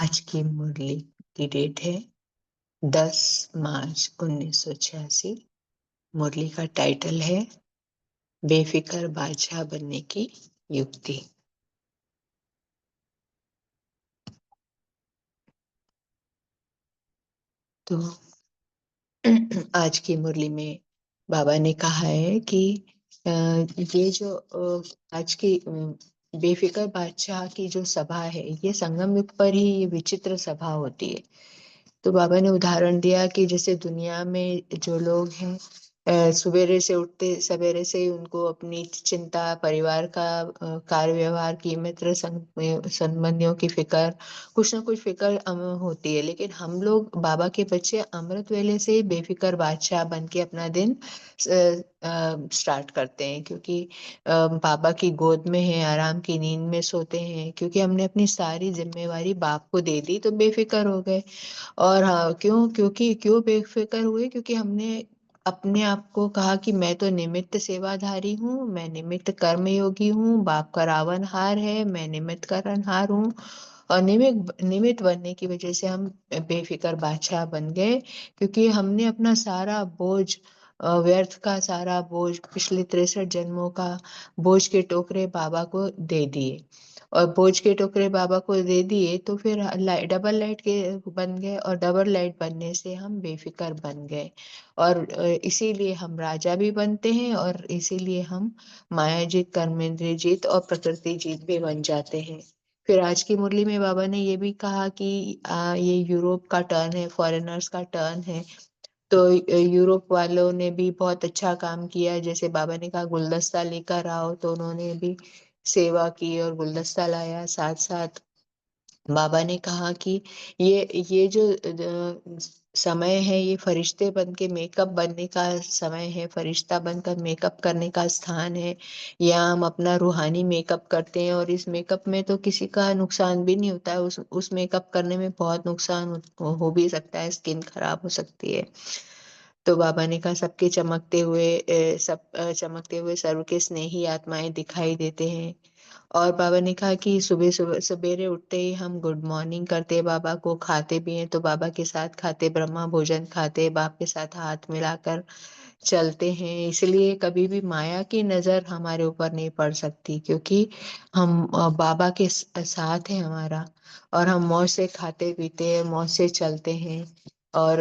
आज की मुरली की डेट है 10 मार्च 1986। मुरली का टाइटल है बेफिक्र बादशाह बनने की युक्ति। तो आज की मुरली में बाबा ने कहा है कि ये जो आज की बेफिक्र बादशाह की जो सभा है, ये संगम युग पर ही ये विचित्र सभा होती है। तो बाबा ने उदाहरण दिया कि जैसे दुनिया में जो लोग हैं, सवेरे से उठते सवेरे से ही उनको अपनी चिंता, परिवार का कार्य व्यवहार की, मित्र संबंधियों की फिक्र, कुछ ना कुछ फिक्र होती है। लेकिन हम लोग बाबा के बच्चे अमृत वेले से ही बेफिक्र बादशाह बन के अपना दिन स्टार्ट करते हैं, क्योंकि बाबा की गोद में है, आराम की नींद में सोते हैं, क्योंकि हमने अपनी सारी जिम्मेवारी बाप को दे दी तो बेफिक्र हो गए। और हाँ, क्यों बेफिक्र हुए? क्योंकि हमने अपने आप को कहा कि मैं तो निमित्त सेवाधारी हूँ, मैं निमित्त कर्मयोगी हूँ, बाप का रावणहार है, मैं निमित्त करनहार हूँ। और निमित्त बनने की वजह से हम बेफिक्र बादशाह बन गए, क्योंकि हमने अपना सारा बोझ, व्यर्थ का सारा बोझ, पिछले 63 जन्मों का बोझ के टोकरे बाबा को दे दिए। और बोझ के टोकरे बाबा को दे दिए तो फिर डबल लाइट के बन गए, और डबल लाइट बनने से हम बेफिक्र बन गए। और इसीलिए हम राजा भी बनते हैं, और इसीलिए हम माया जीत, कर्मेंद्रिय जीत और प्रकृति जीत भी बन जाते हैं। फिर आज की मुरली में बाबा ने ये भी कहा कि ये यूरोप का टर्न है, फॉरेनर्स का टर्न है। तो यूरोप वालों ने भी बहुत अच्छा काम किया। जैसे बाबा ने कहा गुलदस्ता लेकर आओ, तो उन्होंने भी सेवा की और गुलदस्ता लाया। साथ साथ बाबा ने कहा कि ये जो समय है, ये फरिश्ते बन के मेकअप बनने का समय है, फरिश्ता बनकर मेकअप करने का स्थान है। यहाँ हम अपना रूहानी मेकअप करते हैं, और इस मेकअप में तो किसी का नुकसान भी नहीं होता है। उस मेकअप करने में बहुत नुकसान हो भी सकता है, स्किन खराब हो सकती है। तो बाबा ने कहा सबके चमकते हुए सर्व के स्नेही आत्माएं दिखाई देते हैं। और बाबा ने कहा कि सुबह सुबह सवेरे उठते ही हम गुड मॉर्निंग करते हैं, बाबा को खाते भी हैं, तो बाबा के साथ खाते, ब्रह्मा भोजन खाते, बाप के साथ हाथ मिलाकर चलते हैं। इसलिए कभी भी माया की नजर हमारे ऊपर नहीं पड़ सकती, क्योंकि हम बाबा के साथ है हमारा। और हम मौज से खाते पीते हैं, मौज से चलते हैं। और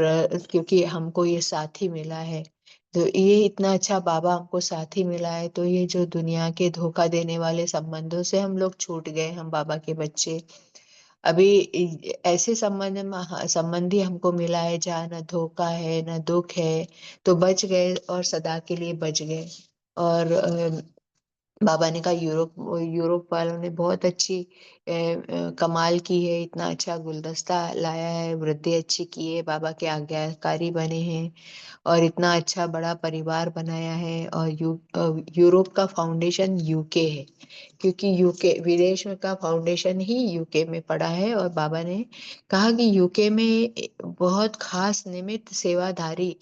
क्योंकि हमको ये साथी मिला है, तो ये इतना अच्छा बाबा हमको साथी मिला है, तो ये जो दुनिया के धोखा देने वाले संबंधों से हम लोग छूट गए, हम बाबा के बच्चे। अभी ऐसे संबंधी हमको मिला है जहाँ न धोखा है न दुख है, तो बच गए और सदा के लिए बच गए। और बाबा ने कहा यूरोप वालों ने बहुत अच्छी कमाल की है, इतना अच्छा गुलदस्ता लाया है, वृद्धि अच्छी की है, बाबा के आज्ञाकारी बने हैं, और इतना अच्छा बड़ा परिवार बनाया है। और यूरोप का फाउंडेशन यूके है, क्योंकि यूके विदेश में का फाउंडेशन ही यूके में पड़ा है। और बाबा ने कहा कि यूके में बहुत खास निमित्त सेवाधारी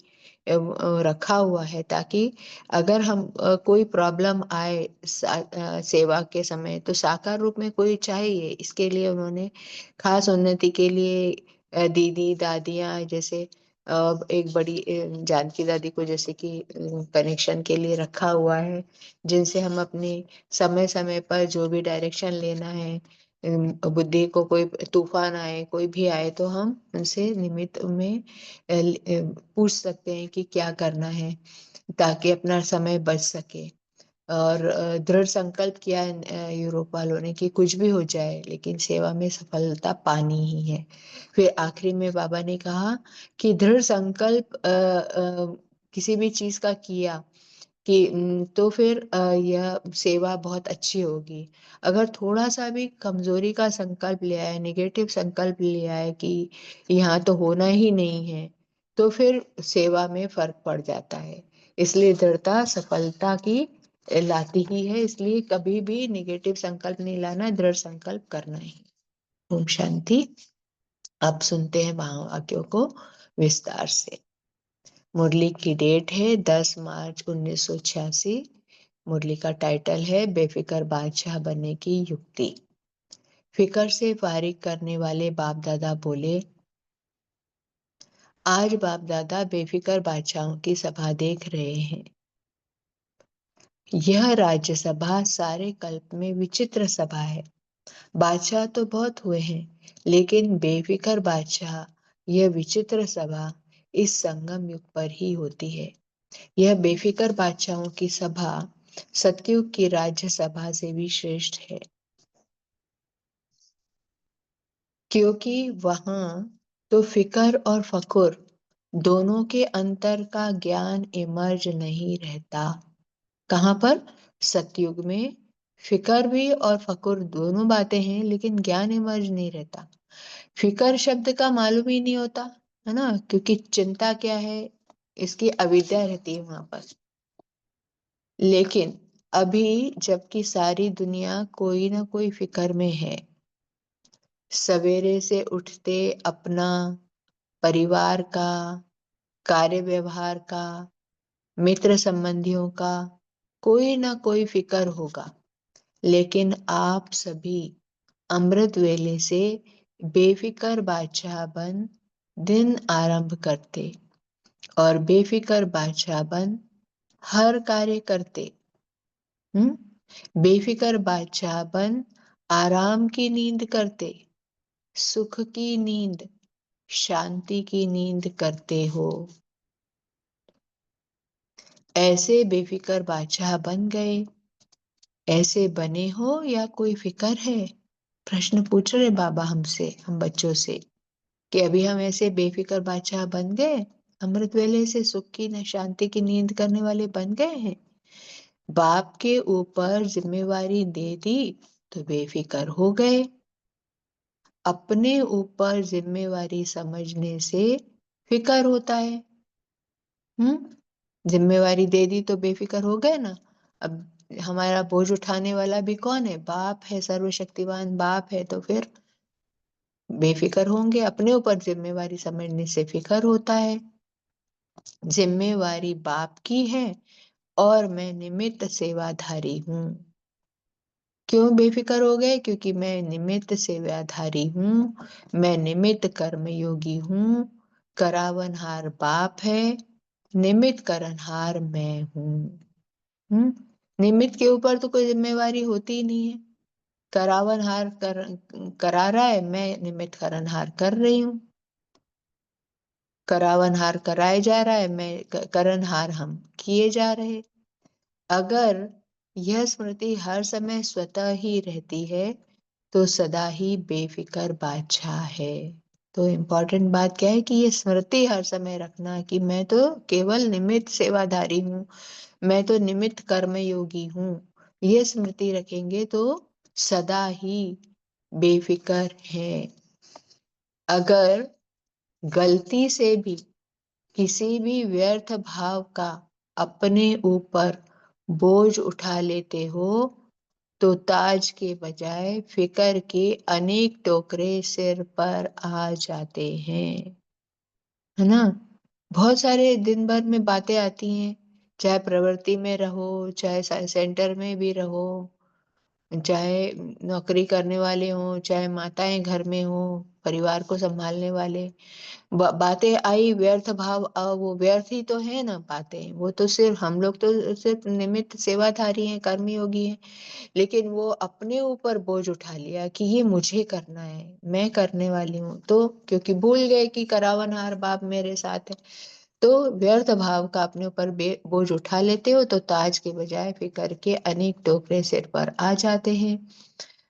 रखा हुआ है, ताकि अगर हम कोई प्रॉब्लम आए सेवा के समय, तो साकार रूप में कोई चाहिए। इसके लिए उन्होंने खास उन्नति के लिए दीदी दादियाँ, जैसे एक बड़ी जानकी दादी को जैसे कि कनेक्शन के लिए रखा हुआ है, जिनसे हम अपने समय समय पर जो भी डायरेक्शन लेना है, बुद्धि को कोई तूफान आए, कोई भी आए, तो हम उनसे निमित्त में पूछ सकते हैं कि क्या करना है, ताकि अपना समय बच सके। और दृढ़ संकल्प किया यूरोप वालों ने कि कुछ भी हो जाए, लेकिन सेवा में सफलता पानी ही है। फिर आखिरी में बाबा ने कहा कि दृढ़ संकल्प किसी भी चीज का किया कि तो फिर यह सेवा बहुत अच्छी होगी। अगर थोड़ा सा भी कमजोरी का संकल्प लिया है, नेगेटिव संकल्प लिया है कि यहाँ तो होना ही नहीं है, तो फिर सेवा में फर्क पड़ जाता है। इसलिए दृढ़ता सफलता की लाती ही है। इसलिए कभी भी नेगेटिव संकल्प नहीं लाना, दृढ़ संकल्प करना है। ओम शांति। अब सुनते हैं महावाक्यों को विस्तार से। मुरली की डेट है 10 मार्च 1986। मुरली का टाइटल है बेफिक्र बादशाह बनने की युक्ति। फिकर से फारिग करने वाले बाप दादा बोले, आज बाप दादा बेफिक्र बादशाहों की सभा देख रहे हैं। यह राज्यसभा सारे कल्प में विचित्र सभा है। बादशाह तो बहुत हुए हैं, लेकिन बेफिक्र बादशाह, यह विचित्र सभा इस संगम युग पर ही होती है। यह बेफिक्र बादशाहों की सभा सतयुग की राज्यसभा से भी श्रेष्ठ है, क्योंकि वहां तो फिकर और फकुर दोनों के अंतर का ज्ञान इमर्ज नहीं रहता। कहाँ पर? सतयुग में फिकर भी और फकुर दोनों बातें हैं, लेकिन ज्ञान इमर्ज नहीं रहता। फिकर शब्द का मालूम ही नहीं होता, है ना, क्योंकि चिंता क्या है, इसकी अविद्या रहती है वहां पर। लेकिन अभी जबकि सारी दुनिया कोई ना कोई फिकर में है, सवेरे से उठते अपना, परिवार का, कार्य व्यवहार का, मित्र संबंधियों का कोई ना कोई फिकर होगा, लेकिन आप सभी अमृत वेले से बेफिक्र बादशाह बन दिन आरंभ करते और बेफिक्र बादशाह बन हर कार्य करते। बेफिक्र बादशाह बन आराम की नींद करते, सुख की नींद, शांति की नींद करते हो। ऐसे बेफिक्र बादशाह बन गए। ऐसे बने हो या कोई फिक्र है? प्रश्न पूछ रहे बाबा हमसे, हम बच्चों से, कि अभी हम ऐसे बेफिक्र बादशाह बन गए, अमृत वेले से सुख की न शांति की नींद करने वाले बन गए हैं। बाप के ऊपर जिम्मेवारी दे दी तो बेफिक्र हो गए। अपने ऊपर जिम्मेवारी समझने से फिक्र होता है। जिम्मेवारी दे दी तो बेफिक्र हो गए ना। अब हमारा बोझ उठाने वाला भी कौन है? बाप है, सर्वशक्तिवान बाप है, तो फिर बेफिक्र होंगे। अपने ऊपर जिम्मेवारी समझने से फिक्र होता है। जिम्मेवारी बाप की है और मैं निमित्त सेवाधारी हूँ। क्यों बेफिक्र हो गए? क्योंकि मैं निमित्त सेवाधारी हूँ, मैं निमित्त कर्मयोगी हूँ। करावनहार बाप है, निमित्त करनहार मैं हूँ। निमित्त के ऊपर तो कोई जिम्मेवारी होती ही नहीं है। करावनहार करा रहा है, मैं निमित्त करनहार कर रही हूँ। करावनहार कराया जा रहा है, मैं करनहार हम किए जा रहे। अगर यह स्मृति हर समय स्वतः ही रहती है तो सदा ही बेफिक्र बादशाह है। तो इम्पोर्टेंट बात क्या है कि ये स्मृति हर समय रखना कि मैं तो केवल निमित्त सेवाधारी हूँ, मैं तो निमित्त कर्मयोगी हूँ। ये स्मृति रखेंगे तो सदा ही बेफिक्र है। अगर गलती से भी किसी भी व्यर्थ भाव का अपने ऊपर बोझ उठा लेते हो तो ताज के बजाय फिकर के अनेक टोकरे सिर पर आ जाते हैं, है ना। बहुत सारे दिन भर में बातें आती हैं, चाहे प्रवृत्ति में रहो, चाहे सेंटर में भी रहो, चाहे नौकरी करने वाले हों, चाहे माताएं घर में हो, परिवार को संभालने वाले। बातें आई, व्यर्थ भाव, वो व्यर्थ ही तो है ना बातें। वो तो सिर्फ हम लोग तो सिर्फ निमित्त सेवाधारी हैं, कर्मयोगी हैं, लेकिन वो अपने ऊपर बोझ उठा लिया कि ये मुझे करना है, मैं करने वाली हूँ, तो क्योंकि भूल गए कि करावनहार बाप मेरे साथ है, तो व्यर्थ भाव का अपने ऊपर बोझ उठा लेते हो तो ताज के बजाय फिकर के अनेक टोकरे सिर पर आ जाते हैं।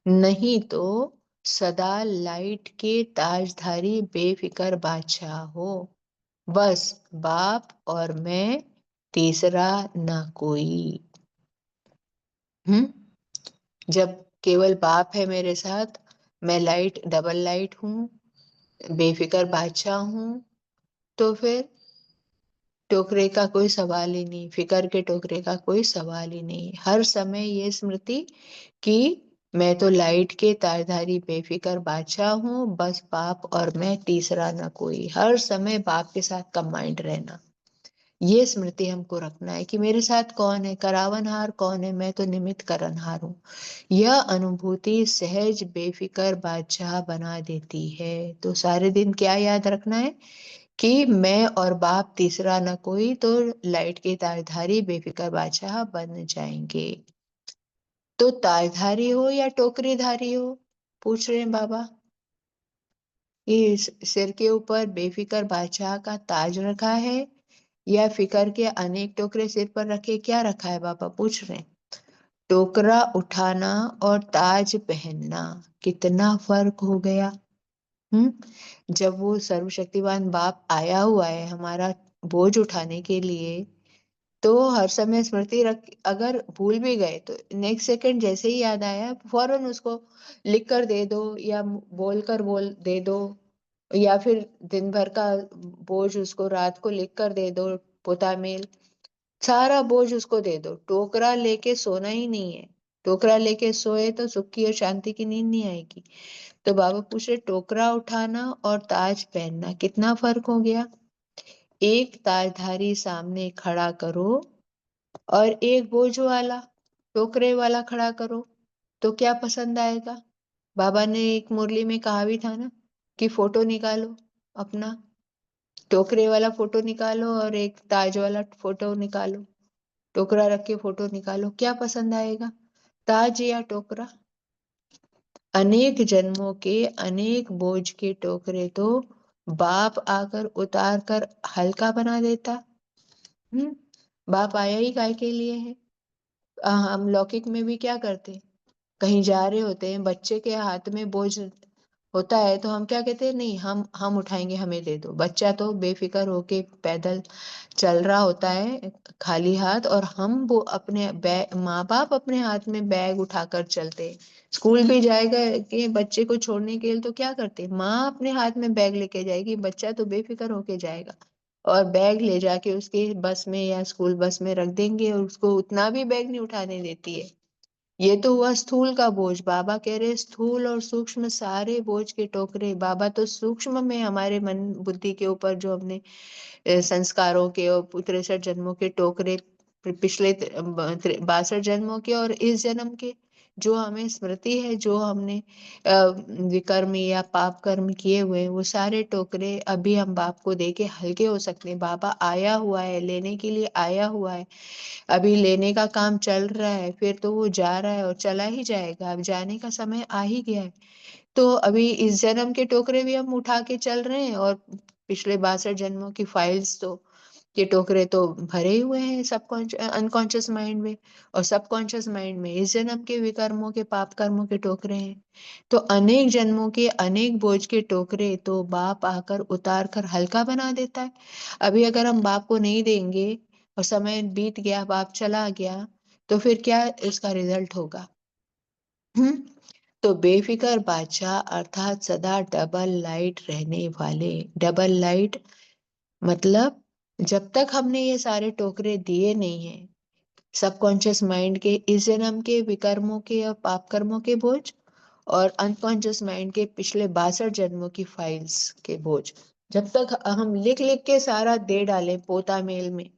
नहीं तो सदा लाइट के ताजधारी बेफिक्र बादशाह हो, बस बाप और मैं, तीसरा ना कोई। हम्म जब केवल बाप है मेरे साथ, मैं लाइट, डबल लाइट हूँ, बेफिक्र बादशाह हूँ, तो फिर टोकरे का कोई सवाल ही नहीं, फिकर के टोकरे का कोई सवाल ही नहीं। हर समय ये स्मृति कि मैं तो लाइट के तारधारी बेफिक्र बादशाह हूँ, बस बाप और मैं, तीसरा ना कोई। हर समय बाप के साथ कंबाइंड रहना, ये स्मृति हमको रखना है कि मेरे साथ कौन है, करावनहार कौन है, मैं तो निमित्त करनहार हूँ। यह अनुभूति सहज बेफिक्र बादशाह बना देती है। तो सारे दिन क्या याद रखना है कि मैं और बाप तीसरा न कोई, तो लाइट के तारधारी बेफिक्र बादशाह बन जाएंगे। तो तारधारी हो या टोकरीधारी हो, पूछ रहे हैं बाबा। ये सिर के ऊपर बेफिक्र बादशाह का ताज रखा है या फिकर के अनेक टोकरे सिर पर रखे, क्या रखा है बाबा पूछ रहे हैं। टोकरा उठाना और ताज पहनना कितना फर्क हो गया। जब वो सर्वशक्तिमान बाप आया हुआ है हमारा बोझ उठाने के लिए, तो हर समय स्मृति रख, अगर भूल भी गए तो नेक्स्ट सेकंड जैसे ही याद आया फौरन उसको लिख कर दे दो, या बोल कर बोल दे दो, या फिर दिन भर का बोझ उसको रात को लिख कर दे दो, पोता मेल सारा बोझ उसको दे दो। टोकरा लेके सोना ही नहीं है, टोकरा लेके सोए तो सुख की और शांति की नींद नहीं आएगी। तो बाबा पूछ रहे टोकरा उठाना और ताज पहनना कितना फर्क हो गया। एक ताजधारी सामने खड़ा करो और एक बोझ वाला टोकरे वाला खड़ा करो, तो क्या पसंद आएगा। बाबा ने एक मुरली में कहा भी था ना कि फोटो निकालो अपना, टोकरे वाला फोटो निकालो और एक ताज वाला फोटो निकालो, टोकरा रख के फोटो निकालो, क्या पसंद आएगा, ताज या टोकरा। अनेक जन्मों के अनेक बोझ के टोकरे तो बाप आकर उतार कर हल्का बना देता। हम्म बाप आया ही काय के लिए है। हम लौकिक में भी क्या करते हैं, कहीं जा रहे होते हैं, बच्चे के हाथ में बोझ होता है तो हम क्या कहते हैं, नहीं हम उठाएंगे, हमें दे दो। बच्चा तो बेफिक्र होके पैदल चल रहा होता है खाली हाथ, और हम वो अपने बैग, माँ बाप अपने हाथ में बैग उठाकर चलते हैं। स्कूल भी जाएगा कि बच्चे को छोड़ने के लिए तो क्या करते हैं, माँ अपने हाथ में बैग लेके जाएगी, बच्चा तो बेफिक्र होके जाएगा और बैग ले जाके उसके बस में या स्कूल बस में रख देंगे, और उसको उतना भी बैग नहीं उठाने देती है। ये तो हुआ स्थूल का बोझ। बाबा कह रहे स्थूल और सूक्ष्म सारे बोझ के टोकरे, बाबा तो सूक्ष्म में हमारे मन बुद्धि के ऊपर जो हमने संस्कारों के और 63 जन्मों के टोकरे, पिछले 62 जन्मों के और इस जन्म के जो हमें स्मृति है, जो हमने विकर्म या पाप कर्म किए हुए हैं, वो सारे टोकरे अभी हम बाप को दे के हल्के हो सकते हैं। बाबा आया हुआ है, लेने के लिए आया हुआ है, अभी लेने का काम चल रहा है, फिर तो वो जा रहा है और चला ही जाएगा, अब जाने का समय आ ही गया है। तो अभी इस जन्म के टोकरे भी हम उठा के चल रहे हैं, और पिछले 62 जन्मों की फाइल्स तो, ये टोकरे तो भरे हुए हैं सबकॉन्शियस अनकॉन्शियस माइंड में, और सबकॉन्शियस माइंड में इस जन्म के विकर्मों के पाप कर्मों के टोकरे हैं। तो अनेक जन्मों के अनेक बोझ के टोकरे तो बाप आकर उतार कर हल्का बना देता है। अभी अगर हम बाप को नहीं देंगे और समय बीत गया, बाप चला गया, तो फिर क्या इसका रिजल्ट होगा। हम्म तो बेफिक्र बादशाह अर्थात सदा डबल लाइट रहने वाले। डबल लाइट मतलब जब तक हमने ये सारे टोकरे दिए नहीं है, सबकॉन्शियस माइंड के इस जन्म के विकर्मों के और पाप कर्मों के बोझ, और अनकॉन्शियस माइंड के पिछले 62 जन्मों की फाइल्स के बोझ, जब तक हम लिख लिख के सारा दे डालें पोता मेल में।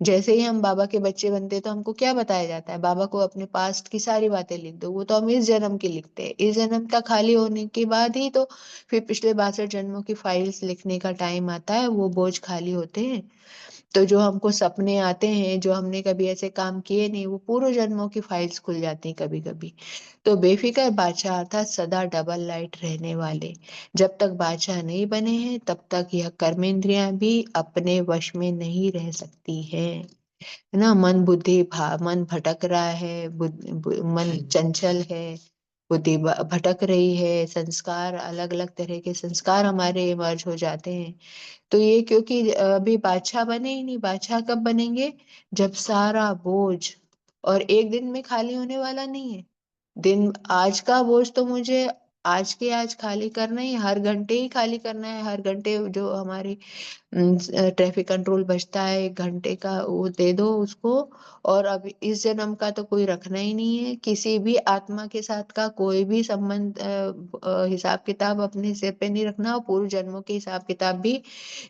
जैसे ही हम बाबा के बच्चे बनते तो हमको क्या बताया जाता है, बाबा को अपने पास्ट की सारी बातें लिख दो, वो तो हम इस जन्म की लिखते हैं, इस जन्म का खाली होने के बाद ही तो फिर पिछले 62 जन्मों की फाइल्स लिखने का टाइम आता है, वो बोझ खाली होते हैं। तो जो हमको सपने आते हैं, जो हमने कभी ऐसे काम किए नहीं, वो पूर्व जन्मों की फाइल्स खुल जाती हैं कभी कभी। तो बेफिक्र बादशाह अर्थात सदा डबल लाइट रहने वाले, जब तक बादशाह नहीं बने हैं तब तक यह कर्मेंद्रियां भी अपने वश में नहीं रह सकती है। है ना, मन बुद्धि मन भटक रहा है, मन चंचल है, बुद्धि भटक रही है, संस्कार अलग अलग तरह के संस्कार हमारे इमर्ज हो जाते हैं। तो ये क्योंकि अभी बादशाह बने ही नहीं, बादशाह कब बनेंगे, जब सारा बोझ, और एक दिन में खाली होने वाला नहीं है दिन। आज का बोझ तो मुझे आज के आज खाली करना ही, हर घंटे ही खाली करना है। हर घंटे जो हमारे ट्रैफिक कंट्रोल बचता है 1 घंटे का, वो दे दो उसको। और अब इस जन्म का तो कोई रखना ही नहीं है, किसी भी आत्मा के साथ का कोई भी संबंध, हिसाब किताब अपने सिर पे नहीं रखना। और पूर्व जन्मों के हिसाब किताब भी,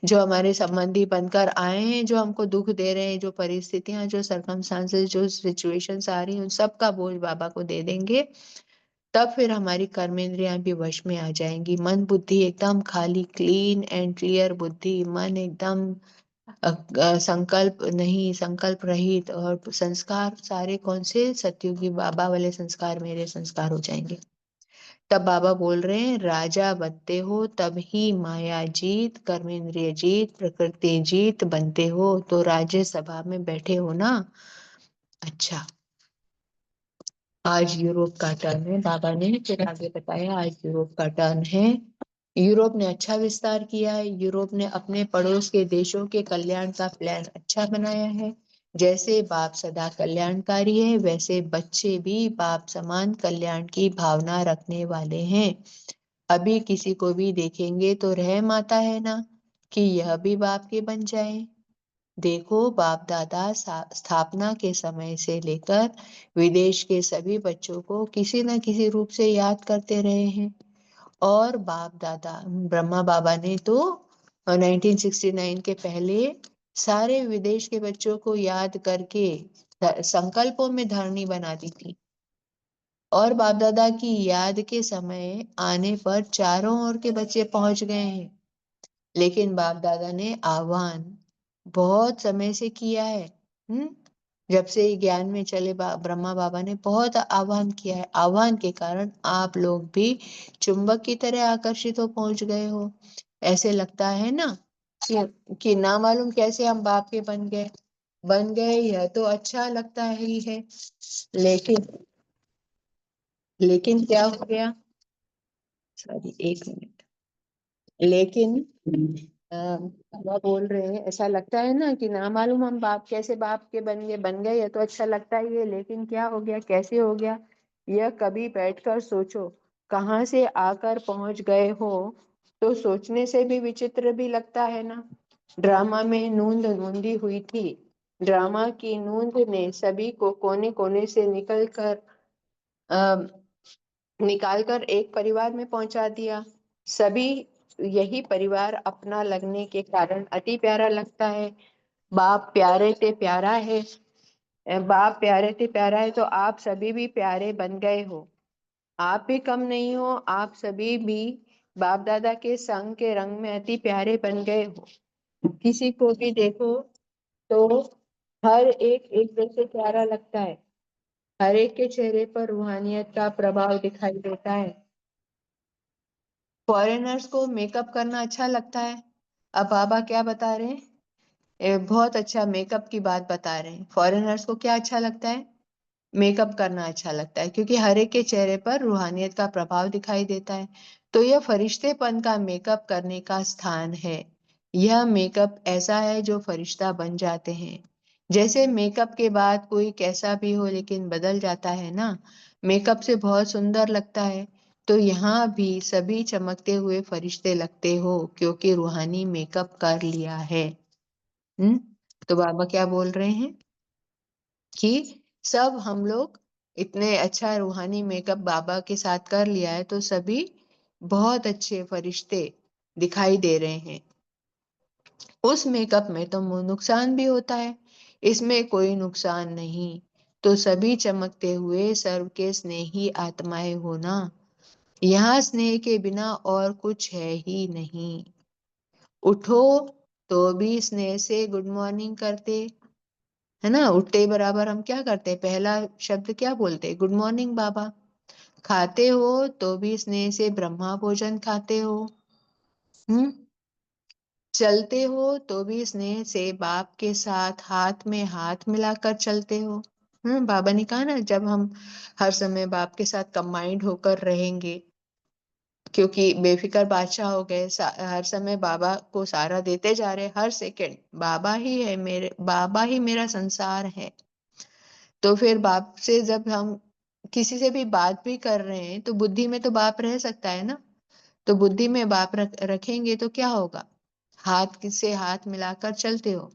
जो हमारे संबंधी बनकर आए हैं, जो हमको दुख दे रहे हैं, जो परिस्थितियां, जो सरकमस्टांसेस, जो सिचुएशंस आ रही हैं, उन सब का बोझ बाबा को दे देंगे। तब फिर हमारी कर्मेंद्रियां भी वश में आ जाएंगी। मन बुद्धि एकदम खाली, क्लीन एंड क्लियर बुद्धि, मन एकदम संकल्प नहीं, संकल्प रहित। और संस्कार सारे कौन से, सतयुगी बाबा वाले संस्कार मेरे संस्कार हो जाएंगे। तब बाबा बोल रहे हैं, राजा बनते हो तब ही माया जीत, कर्मेंद्रिय जीत, प्रकृति जीत बनते हो। तो राज्यसभा में बैठे हो ना। अच्छा, आज यूरोप का टर्न है। बाबा ने फिर आगे बताया, आज यूरोप का टर्न है। यूरोप ने अच्छा विस्तार किया है। यूरोप ने अपने पड़ोस के देशों के कल्याण का प्लान अच्छा बनाया है। जैसे बाप सदा कल्याणकारी है, वैसे बच्चे भी बाप समान कल्याण की भावना रखने वाले हैं। अभी किसी को भी देखेंगे तो रहम आता है ना, कि यह भी बाप के बन जाए। देखो, बाप दादा स्थापना के समय से लेकर विदेश के सभी बच्चों को किसी न किसी रूप से याद करते रहे हैं। और बाप दादा ब्रह्मा बाबा ने तो 1969 के पहले सारे विदेश के बच्चों को याद करके संकल्पों में धरनी बना दी थी। और बाप दादा की याद के समय आने पर चारों ओर के बच्चे पहुंच गए हैं। लेकिन बाप दादा ने आह्वान बहुत समय से किया है। हम्म जब से ज्ञान में चले ब्रह्मा बाबा ने बहुत आह्वान किया है। आह्वान के कारण आप लोग भी चुंबक की तरह आकर्षित हो पहुंच गए हो। ऐसे लगता है ना कि ना मालूम कैसे हम बाप के बन गए, यह तो अच्छा लगता ही है। लेकिन लेकिन क्या हो गया, सॉरी 1 मिनट। लेकिन बाबा बोल रहे हैं, ऐसा लगता है ना कि ना मालूम हम बाप कैसे बाप के बन गए, ये तो अच्छा लगता ही है। लेकिन क्या हो गया, कैसे हो गया, यह कभी बैठकर सोचो। कहाँ से आकर पहुंच गए हो, तो सोचने से भी विचित्र भी लगता है ना। ड्रामा में नूंद नूंदी हुई थी। ड्रामा की नूंद ने सभी को कोने कोने से निकालकर एक परिवार में पहुंचा दिया। सभी यही परिवार अपना लगने के कारण अति प्यारा लगता है। बाप प्यारे ते प्यारा है। बाप प्यारे ते प्यारा है, तो आप सभी भी प्यारे बन गए हो। आप भी कम नहीं हो, आप सभी भी बाप दादा के संग के रंग में अति प्यारे बन गए हो। किसी को भी देखो तो हर एक एक जैसे प्यारा लगता है। हर एक के चेहरे पर रूहानियत का प्रभाव दिखाई देता है। फॉरेनर्स को मेकअप करना अच्छा लगता है। अब बाबा क्या बता रहे हैं, बहुत अच्छा मेकअप की बात बता रहे हैं। फॉरेनर्स को क्या अच्छा लगता है, मेकअप करना अच्छा लगता है, क्योंकि हर एक के चेहरे पर रूहानियत का प्रभाव दिखाई देता है। तो यह फरिश्तेपन का मेकअप करने का स्थान है। यह मेकअप ऐसा है जो फरिश्ता बन जाते हैं। जैसे मेकअप के बाद कोई कैसा भी हो लेकिन बदल जाता है ना, मेकअप से बहुत सुंदर लगता है। तो यहाँ भी सभी चमकते हुए फरिश्ते लगते हो, क्योंकि रूहानी मेकअप कर लिया है। हम्म तो बाबा क्या बोल रहे हैं कि सब हम लोग इतने अच्छा रूहानी मेकअप बाबा के साथ कर लिया है, तो सभी बहुत अच्छे फरिश्ते दिखाई दे रहे हैं। उस मेकअप में तो नुकसान भी होता है, इसमें कोई नुकसान नहीं। तो सभी चमकते हुए सर्व के स्नेही आत्माएं हो ना। यहाँ स्नेह के बिना और कुछ है ही नहीं। उठो तो भी स्नेह से गुड मॉर्निंग करते, है ना। उठते ही बराबर हम क्या करते हैं, पहला शब्द क्या बोलते हैं, गुड मॉर्निंग बाबा। खाते हो तो भी स्नेह से ब्रह्मा भोजन खाते हो। हम्म चलते हो तो भी स्नेह से बाप के साथ हाथ में हाथ मिलाकर चलते हो। बाबा ने कहा ना, जब हम हर समय बाप के साथ कंबाइंड होकर रहेंगे, क्योंकि बेफिक्र बादशाह हो गए, हर समय बाबा को सारा देते जा रहे, हर सेकंड बाबा ही है, मेरे बाबा ही मेरा संसार है। तो फिर बाप से जब हम किसी से भी बात भी कर रहे हैं तो बुद्धि में तो बाप रह सकता है ना। तो बुद्धि में बाप रखेंगे तो क्या होगा? हाथ से हाथ मिलाकर चलते हो।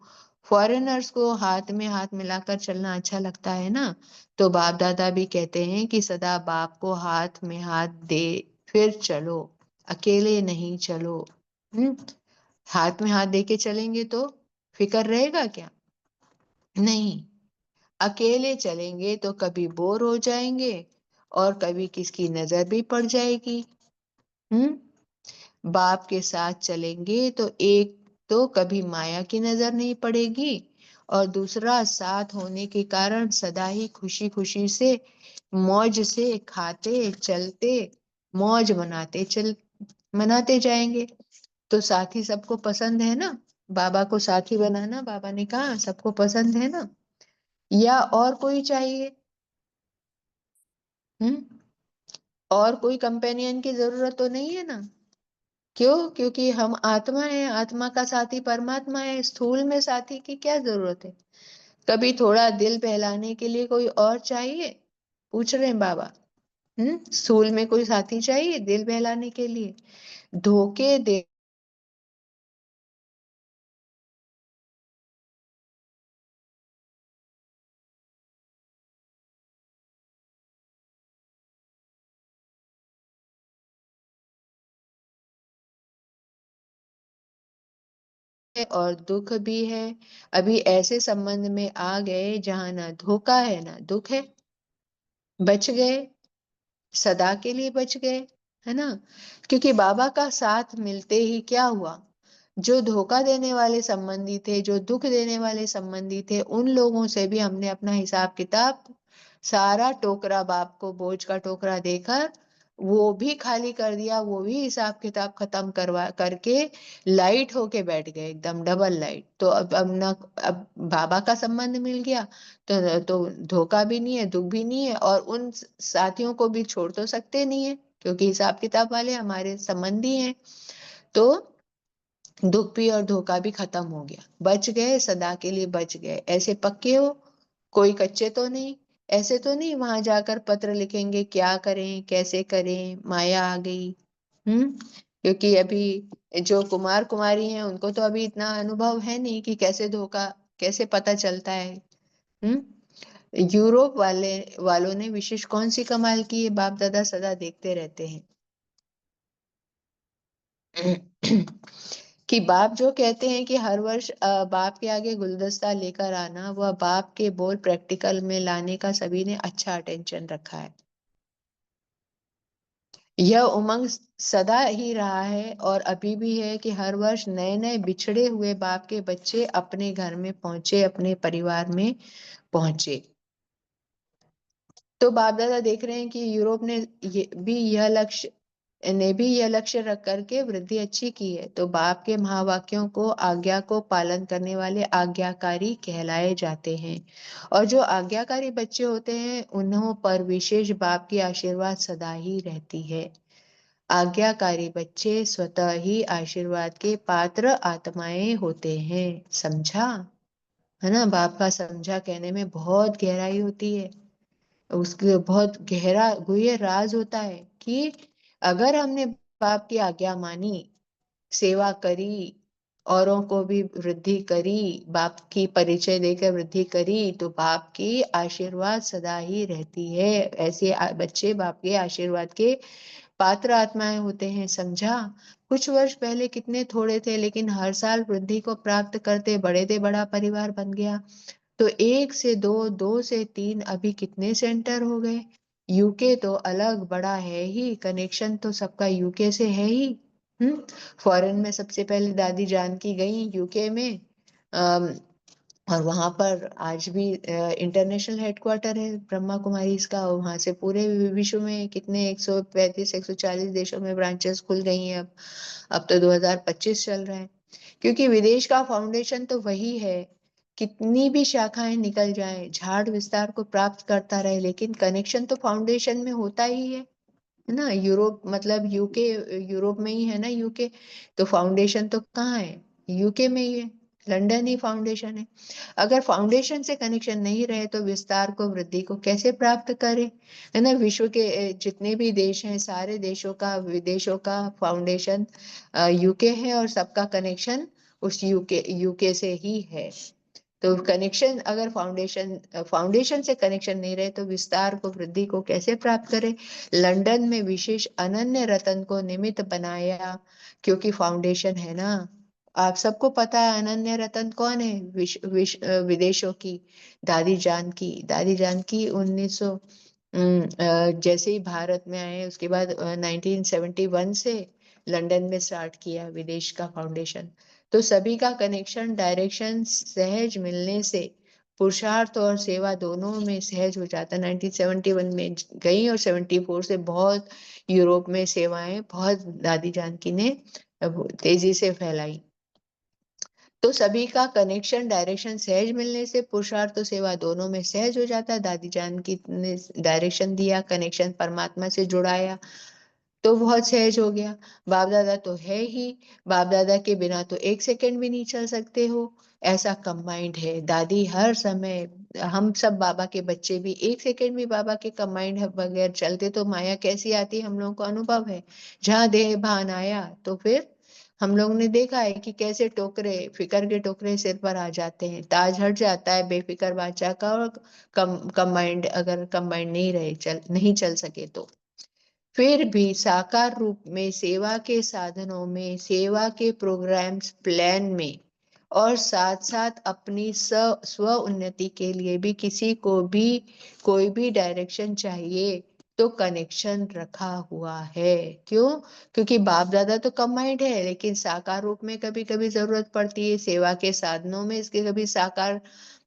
फॉरेनर्स को हाथ में हाथ मिलाकर चलना अच्छा लगता है ना। तो बाप दादा भी कहते हैं कि सदा बाप को हाथ में हाथ दे फिर चलो, अकेले नहीं चलो। हम्म। हाथ में हाथ दे के चलेंगे तो फिक्र रहेगा क्या? नहीं। अकेले चलेंगे तो कभी बोर हो जाएंगे और कभी किसकी नजर भी पड़ जाएगी। हम्म। बाप के साथ चलेंगे तो एक तो कभी माया की नजर नहीं पड़ेगी, और दूसरा साथ होने के कारण सदा ही खुशी खुशी से मौज से खाते चलते मौज मनाते जाएंगे। तो साथी सबको पसंद है ना। बाबा को साथी बनाना बाबा ने कहा सबको पसंद है ना, या और कोई चाहिए? हम्म। और कोई कंपेनियन की जरूरत तो नहीं है ना। क्यों? क्योंकि हम आत्मा है, आत्मा का साथी परमात्मा है, स्थूल में साथी की क्या जरूरत है? कभी थोड़ा दिल बहलाने के लिए कोई और चाहिए? पूछ रहे हैं बाबा। स्थूल में कोई साथी चाहिए दिल बहलाने के लिए? धोखे दे और दुख भी है। अभी ऐसे संबंध में आ गए जहां ना धोखा है ना दुख है। बच गए, सदा के लिए बच गए, है ना। क्योंकि बाबा का साथ मिलते ही क्या हुआ? जो धोखा देने वाले संबंधी थे, जो दुख देने वाले संबंधी थे, उन लोगों से भी हमने अपना हिसाब किताब, सारा टोकरा बाप को बोझ का टोकरा देकर वो भी खाली कर दिया, वो भी हिसाब किताब खत्म करवा करके लाइट होके बैठ गए, एकदम डबल लाइट। तो अब ना, अब बाबा का संबंध मिल गया तो धोखा भी नहीं है, दुख भी नहीं है, और उन साथियों को भी छोड़ तो सकते नहीं है क्योंकि हिसाब किताब वाले हमारे संबंधी हैं। तो दुख भी और धोखा भी खत्म हो गया, बच गए, सदा के लिए बच गए। ऐसे पक्के हो, कोई कच्चे तो नहीं। ऐसे तो नहीं वहां जाकर पत्र लिखेंगे क्या करें कैसे करें, माया आ गई। क्योंकि अभी जो कुमार कुमारी हैं उनको तो अभी इतना अनुभव है नहीं कि कैसे धोखा, कैसे पता चलता है। हम्म। यूरोप वालों ने विशेष कौन सी कमाल की है, बाप दादा सदा देखते रहते हैं। कि बाप जो कहते हैं कि हर वर्ष बाप के आगे गुलदस्ता लेकर आना, वह बाप के बोल प्रैक्टिकल में लाने का सभी ने अच्छा अटेंशन रखा है। यह उमंग सदा ही रहा है और अभी भी है कि हर वर्ष नए नए बिछड़े हुए बाप के बच्चे अपने घर में पहुंचे, अपने परिवार में पहुंचे। तो बाप दादा देख रहे हैं कि यूरोप ने भी यह लक्ष्य रख करके वृद्धि अच्छी की है। तो बाप के महावाक्यों को, आज्ञा को पालन करने वाले आज्ञाकारी कहलाए जाते हैं। और जो आज्ञाकारी बच्चे होते हैं उन्हों पर विशेष बाप की आशीर्वाद सदा ही रहती है। आज्ञाकारी बच्चे स्वतः ही आशीर्वाद के पात्र आत्माएं होते हैं। समझा? है ना। बाप का समझा कहने में बहुत गहराई होती है, उसके बहुत गहरा गुह्य राज होता है कि अगर हमने बाप की आज्ञा मानी, सेवा करी, औरों को भी वृद्धि करी, बाप की परिचय देकर वृद्धि करी, तो बाप की आशीर्वाद सदा ही रहती है। ऐसे बच्चे बाप के आशीर्वाद के पात्र आत्माएं होते हैं। समझा? कुछ वर्ष पहले कितने थोड़े थे, लेकिन हर साल वृद्धि को प्राप्त करते बड़े से बड़ा परिवार बन गया। तो एक से दो, दो से तीन, अभी कितने सेंटर हो गए। यूके तो अलग बड़ा है ही, कनेक्शन तो सबका यूके से है ही। हम्म। फॉरेन में सबसे पहले दादी जानकी गई यूके में। और वहां पर आज भी इंटरनेशनल हेडक्वार्टर है ब्रह्मा कुमारी इसका, और वहां से पूरे विश्व में कितने 135 140 देशों में ब्रांचेस खुल गई हैं अब तो 2025 चल रहा है। क्योंकि विदेश का फाउंडेशन तो वही है। कितनी भी शाखाएं निकल जाएं, झाड़ विस्तार को प्राप्त करता रहे, लेकिन कनेक्शन तो फाउंडेशन में होता ही है ना। यूरोप मतलब यूके, यूरोप में ही है ना यूके। तो फाउंडेशन तो कहाँ है? यूके में ही है। लंदन ही फाउंडेशन है। अगर फाउंडेशन से कनेक्शन नहीं रहे तो विस्तार को, वृद्धि को कैसे प्राप्त करें? है ना? विश्व के जितने भी देश हैं, सारे देशों का, विदेशों का फाउंडेशन यूके है, और सबका कनेक्शन उस यूके यूके से ही है। तो कनेक्शन, अगर फाउंडेशन से कनेक्शन नहीं रहे तो विस्तार को, वृद्धि को कैसे प्राप्त करें? लंदन में विशेष अनन्य रतन को निमित्त बनाया, क्योंकि फाउंडेशन है ना। आप सबको पता है अनन्य रतन कौन है? विदेशों की दादी जानकी 1900 जैसे ही भारत में आए उसके बाद 1971 से लंदन में स्टार्ट किया विदेश का फाउंडेशन। तो सभी का कनेक्शन, डायरेक्शन सहज मिलने से पुरुषार्थ और सेवा दोनों में सहज हो जाता। 1971 में गई और 74 से बहुत यूरोप में सेवाएं बहुत दादी जानकी ने तेजी से फैलाई। तो सभी का कनेक्शन, डायरेक्शन सहज मिलने से पुरुषार्थ तो सेवा दोनों में सहज हो जाता है। दादी जानकी ने डायरेक्शन दिया, कनेक्शन परमात्मा से जुड़ाया, तो बहुत सहज हो गया। बाप दादा तो है ही, बाप दादा के बिना तो एक सेकंड भी नहीं चल सकते हो, ऐसा कंबाइंड है। दादी हर समय, हम सब बाबा के बच्चे भी एक सेकंड भी बाबा के कंबाइंड बगैर चलते तो माया कैसी आती, हम लोगों को अनुभव है। जहाँ देह भान आया तो फिर हम लोग ने देखा है कि कैसे टोकरे, फिकर के टोकरे सिर पर आ जाते हैं, ताज हट जाता है बेफिक्र बादशाह का। और कंबाइंड, अगर कंबाइंड नहीं रहे, नहीं चल सके तो फिर भी साकार रूप में सेवा के साधनों में, सेवा के प्रोग्राम्स प्लान में, और साथ साथ अपनी स्व उन्नति के लिए भी किसी को भी कोई भी डायरेक्शन चाहिए तो कनेक्शन रखा हुआ है। क्यों? क्योंकि बाप दादा तो कंबाइंड है, लेकिन साकार रूप में कभी कभी जरूरत पड़ती है, सेवा के साधनों में इसके कभी साकार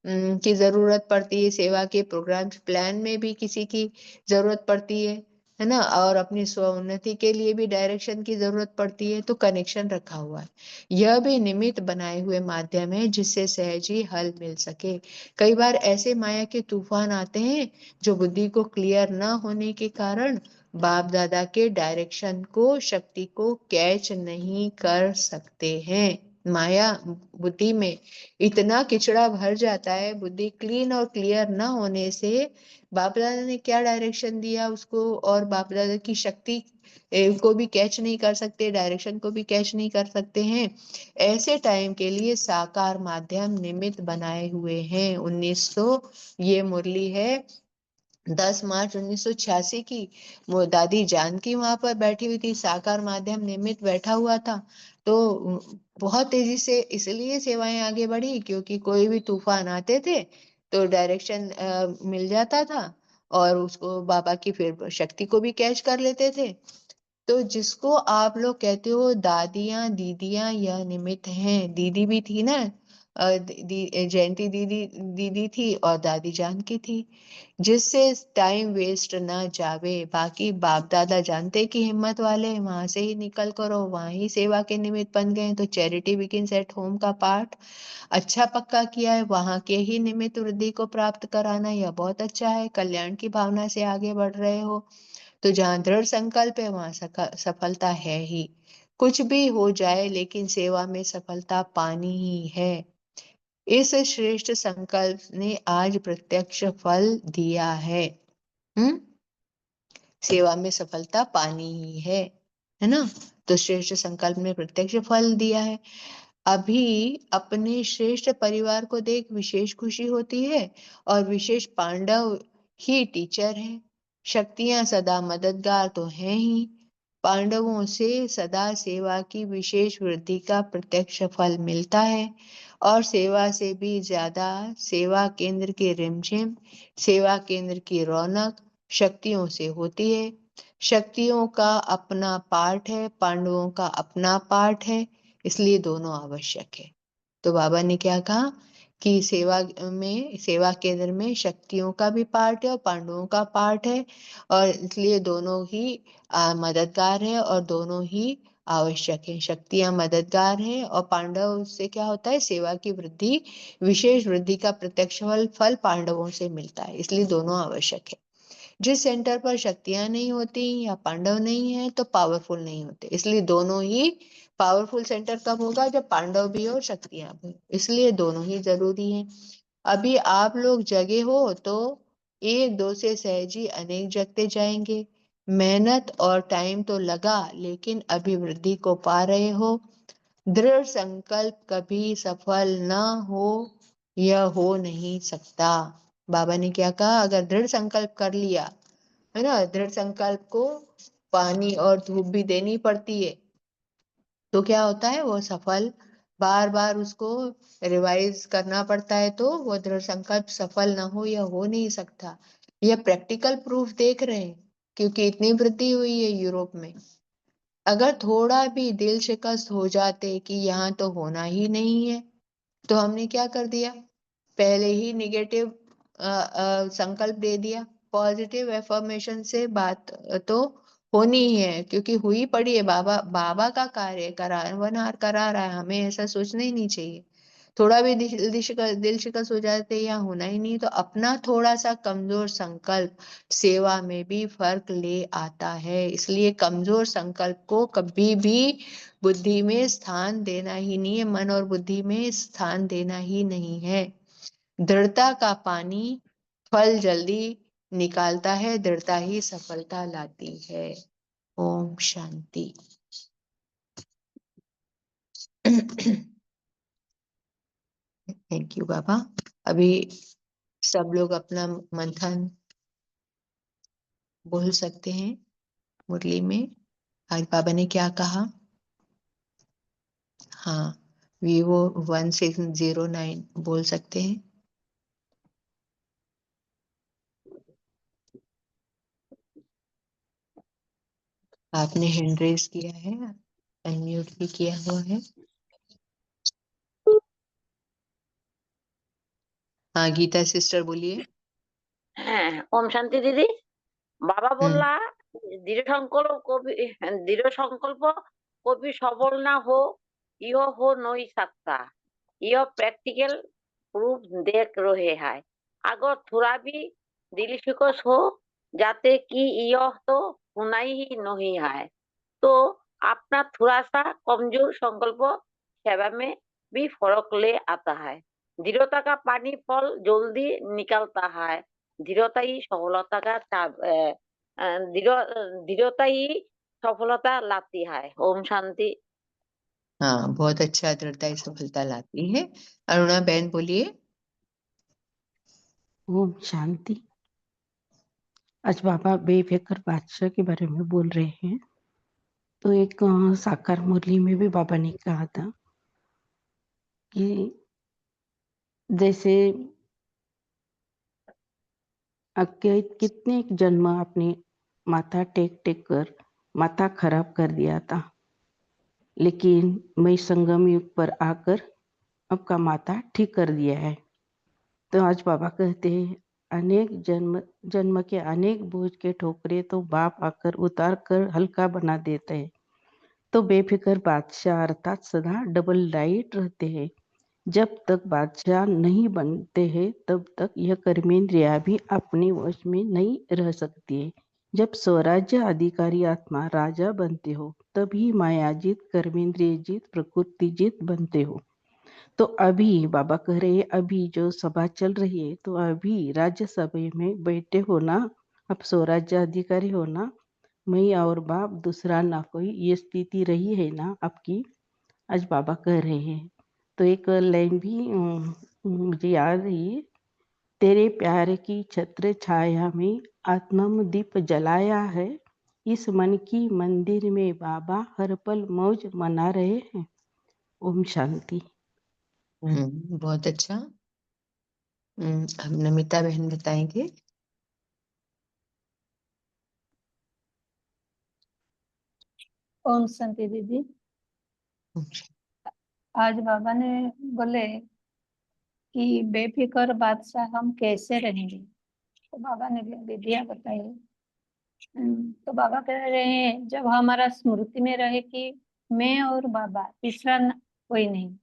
की जरूरत पड़ती है, सेवा के प्रोग्राम्स प्लान में भी किसी की जरूरत पड़ती है ना, और अपनी स्व उन्नति के लिए भी डायरेक्शन की जरूरत पड़ती है, तो कनेक्शन रखा हुआ है। यह भी निमित्त बनाए हुए माध्यम है जिससे सहज ही हल मिल सके। कई बार ऐसे माया के तूफान आते हैं जो बुद्धि को क्लियर न होने के कारण बाप दादा के डायरेक्शन को, शक्ति को कैच नहीं कर सकते हैं। माया बुद्धि में इतना किचड़ा भर जाता है, बुद्धि क्लीन और क्लियर न होने से बाप दादा ने क्या डायरेक्शन दिया उसको, और बाप दादा की शक्ति को भी कैच नहीं कर सकते, डायरेक्शन को भी कैच नहीं कर सकते हैं। ऐसे टाइम के लिए साकार माध्यम निमित्त बनाए हुए हैं। 1900, ये मुरली है 10 मार्च 1986 की। वो दादी जानकी वहां पर बैठी हुई थी, साकार माध्यम निमित्त बैठा हुआ था। तो बहुत तेजी से इसलिए सेवाएं आगे बढ़ी क्योंकि कोई भी तूफान आते थे तो डायरेक्शन मिल जाता था, और उसको बाबा की फिर शक्ति को भी कैच कर लेते थे। तो जिसको आप लोग कहते हो दादियां दीदियां, यह निमित्त हैं। दीदी भी थी ना, जयंती दीदी दीदी थी और दादी जानकी थी। जिससे टाइम वेस्ट ना जावे। बाकी बाप दादा जानते कि हिम्मत वाले हैं, वहां से ही निकल करो, वहां ही सेवा के निमित्त बन गए। तो चैरिटी बिगिंस एट होम का पाठ अच्छा पक्का किया है, वहां के ही निमित्त वृद्धि को प्राप्त कराना, यह बहुत अच्छा है। कल्याण की भावना से आगे बढ़ रहे हो तो जहाँ दृढ़ संकल्प है वहां सफलता है ही। कुछ भी हो जाए लेकिन सेवा में सफलता पानी ही है। इस श्रेष्ठ संकल्प ने आज प्रत्यक्ष फल दिया है। हम्म सेवा में सफलता पानी ही है ना? तो श्रेष्ठ संकल्प ने प्रत्यक्ष फल दिया है। अभी अपने श्रेष्ठ परिवार को देख विशेष खुशी होती है, और विशेष पांडव ही टीचर है। शक्तियां सदा मददगार तो हैं ही। पांडवों से सदा सेवा की विशेष वृद्धि का प्रत्यक्ष फल मिलता है, और सेवा से भी ज्यादा सेवा केंद्र की रिमझिम, सेवा केंद्र की रौनक शक्तियों से होती है। शक्तियों का अपना पार्ट है, पांडवों का अपना पार्ट है, इसलिए दोनों आवश्यक है। तो बाबा ने क्या कहा कि सेवा केंद्र में शक्तियों का भी पार्ट है और पांडवों का पार्ट है, और इसलिए दोनों ही मददगार है और दोनों ही आवश्यक है। शक्तियां मददगार है और पांडव से क्या होता है, सेवा की वृद्धि, विशेष वृद्धि का प्रत्यक्ष फल पांडवों से मिलता है, इसलिए दोनों आवश्यक है। जिस सेंटर पर शक्तियां नहीं होती या पांडव नहीं है तो पावरफुल नहीं होते, इसलिए दोनों ही पावरफुल सेंटर कब होगा? जब पांडव भी हो, शक्तियां भी हो। इसलिए दोनों ही जरूरी हैं। अभी आप लोग जगे हो तो एक दो से सहज ही अनेक जगते जाएंगे। मेहनत और टाइम तो लगा, लेकिन अभिवृद्धि को पा रहे हो। दृढ़ संकल्प कभी सफल न हो, यह हो नहीं सकता। बाबा ने क्या कहा? अगर दृढ़ संकल्प कर लिया, है ना, दृढ़ संकल्प को पानी और धूप भी देनी पड़ती है, तो क्या होता है? वो सफल, बार बार उसको रिवाइज करना पड़ता है, तो वो दृढ़ संकल्प सफल ना हो, यह हो नहीं सकता। यह प्रैक्टिकल प्रूफ देख रहे हैं, क्योंकि इतनी वृद्धि हुई है यूरोप में। अगर थोड़ा भी दिल शिकस्त हो जाते कि यहाँ तो होना ही नहीं है, तो हमने क्या कर दिया? पहले ही निगेटिव संकल्प दे दिया। पॉजिटिव एफर्मेशन से बात तो होनी ही है, क्योंकि हुई पड़ी है। बाबा बाबा का कार्य करावनहार करा रहा है, हमें ऐसा सोचना ही नहीं चाहिए। थोड़ा भी दिल शिकस्त हो जाते या होना ही नहीं, तो अपना थोड़ा सा कमजोर संकल्प सेवा में भी फर्क ले आता है। इसलिए कमजोर संकल्प को कभी भी बुद्धि में स्थान देना ही नहीं है, मन और बुद्धि में स्थान देना ही नहीं है। दृढ़ता का पानी फल जल्दी निकालता है, दृढ़ता ही सफलता लाती है। ओम शांति। थैंक यू बाबा। अभी सब लोग अपना मंथन बोल सकते हैं मुरली में। आज बाबा ने क्या कहा? हाँ, वीवो 1609 बोल सकते हैं। आपने हैंड रेज किया है, अनम्यूट भी किया हुआ है। हाँ, गीता सिस्टर बोलिए। ओम शांति दीदी। बाबा हम्म। बोला दृढ़ संकल्प कभी सफल ना हो, यह हो नहीं सकता। यह प्रैक्टिकल प्रूफ देख रहे हैं। अगर थोड़ा भी दिल शिकस्त हो जाते कि यह तो होना ही नहीं है, तो अपना थोड़ा सा कमजोर संकल्प सेवा में भी फर्क ले आता है। दृढ़ता का पानी फल जल्दी निकलता है। दृढ़ता ही सफलता का दृढ़ता ही सफलता लाती है। ओम शांति। हाँ, बहुत अच्छा, दृढ़ता ही सफलता लाती है। अरुणा बहन बोलिए। ओम शांति। आज बाबा बेफिक्र बादशाह के बारे में बोल रहे हैं। तो एक साकार मुरली में भी बाबा ने कहा था कि जैसे कितने जन्म आपने माथा टेक टेक कर माथा खराब कर दिया था, लेकिन मैं संगम युग पर आकर आपका माथा ठीक कर दिया है। तो आज बाबा कहते हैं अनेक जन्म जन्म के अनेक बोझ के ठोकरे तो बाप आकर उतार कर हल्का बना देते हैं। तो बेफिक्र बादशाह अर्थात सदा डबल लाइट रहते हैं। जब तक बादशाह नहीं बनते हैं तब तक यह कर्मेंद्रिया भी अपने वश में नहीं रह सकती है। जब स्वराज्य अधिकारी आत्मा राजा बनते हो तभी मायाजीत, कर्मेंद्रिय जीत, प्रकृति जीत बनते हो। तो अभी बाबा कह रहे हैं अभी जो सभा चल रही है, तो अभी राज्यसभा में बैठे हो ना, अब स्वराज्य अधिकारी हो ना, मैं और बाप दूसरा ना कोई, ये स्थिति रही है ना आपकी। आज बाबा कह रहे हैं। तो एक लाइन भी मुझे याद रही, तेरे प्यार की छत्र छाया में आत्मदीप जलाया है, इस मन की मंदिर में बाबा हर पल मौज मना रहे हैं। ओम शांति। बहुत अच्छा। अब नमिता बहन बताएंगे। ओम शांति दीदी। अच्छा। आज बाबा ने बोले कि बेफिक्र बादशाह हम कैसे रहेंगे, तो बाबा ने विधिया बताई। तो बाबा कह रहे हैं जब हमारा स्मृति में रहे कि मैं और बाबा, तीसरा कोई नहीं,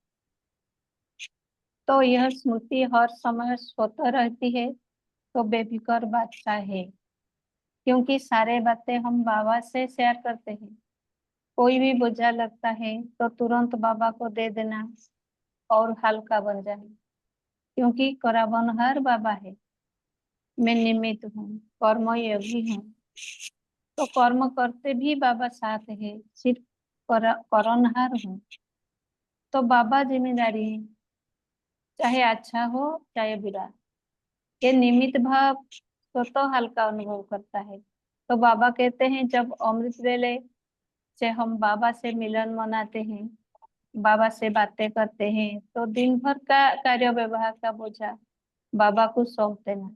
तो यह स्मृति हर समय स्वतः रहती है, तो बेफिक्र बादशाह है। क्योंकि सारे बातें हम बाबा से शेयर करते हैं, कोई भी बोझा लगता है तो तुरंत बाबा को दे देना और हल्का बन जाए, क्योंकि करावनहार बाबा है। मैं निमित्त हूँ, कर्मयोगी हूँ। तो कर्म करते भी बाबा साथ है, सिर्फ करनहार हूँ। तो बाबा जिम्मेदारी है, चाहे अच्छा हो चाहे बुरा। ये निमित्त भाव स्वतः हल्का अनुभव करता है। तो बाबा कहते हैं, जब अमृत वेले से हम बाबा से मिलन मनाते हैं, बाबा से बातें करते हैं, तो दिन भर का कार्य व्यवहार का बोझा बाबा को सौंप देना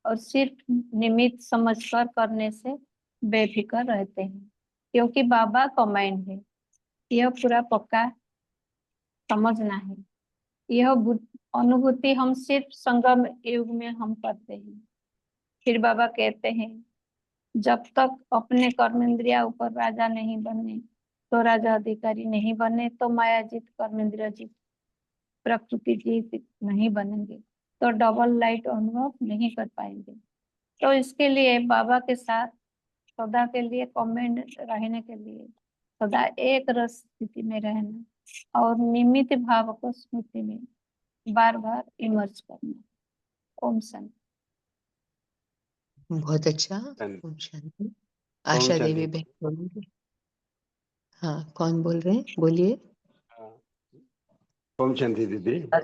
और सिर्फ निमित्त समझकर करने से बेफिक्र रहते हैं, क्योंकि बाबा कमांड है। यह पूरा पक्का समझना है। यह अनुभूति हम सिर्फ संगम युग में हम करते हैं। फिर बाबा कहते हैं, जब तक अपने कर्मेंद्रिया ऊपर राजा नहीं बने, तो राजा अधिकारी नहीं बने, तो माया जीत कर्मेंद्रिय जीत प्रकृति जीत नहीं बनेंगे, तो डबल लाइट अनुभव नहीं कर पाएंगे। तो इसके लिए बाबा के साथ सदा के लिए कमेंट रहने के लिए सदा एक रस स्थिति में रहना और निमित्त भाव को स्मृति में बार बार इमर्ज करना। ओम शांति। बहुत अच्छा। शांति। ओम शांति। ओम आशा शांति। देवी बहन बोलेंगे। हाँ, कौन बोल रहे हैं, बोलिए। हाँ, ओम शांति दीदी। हाँ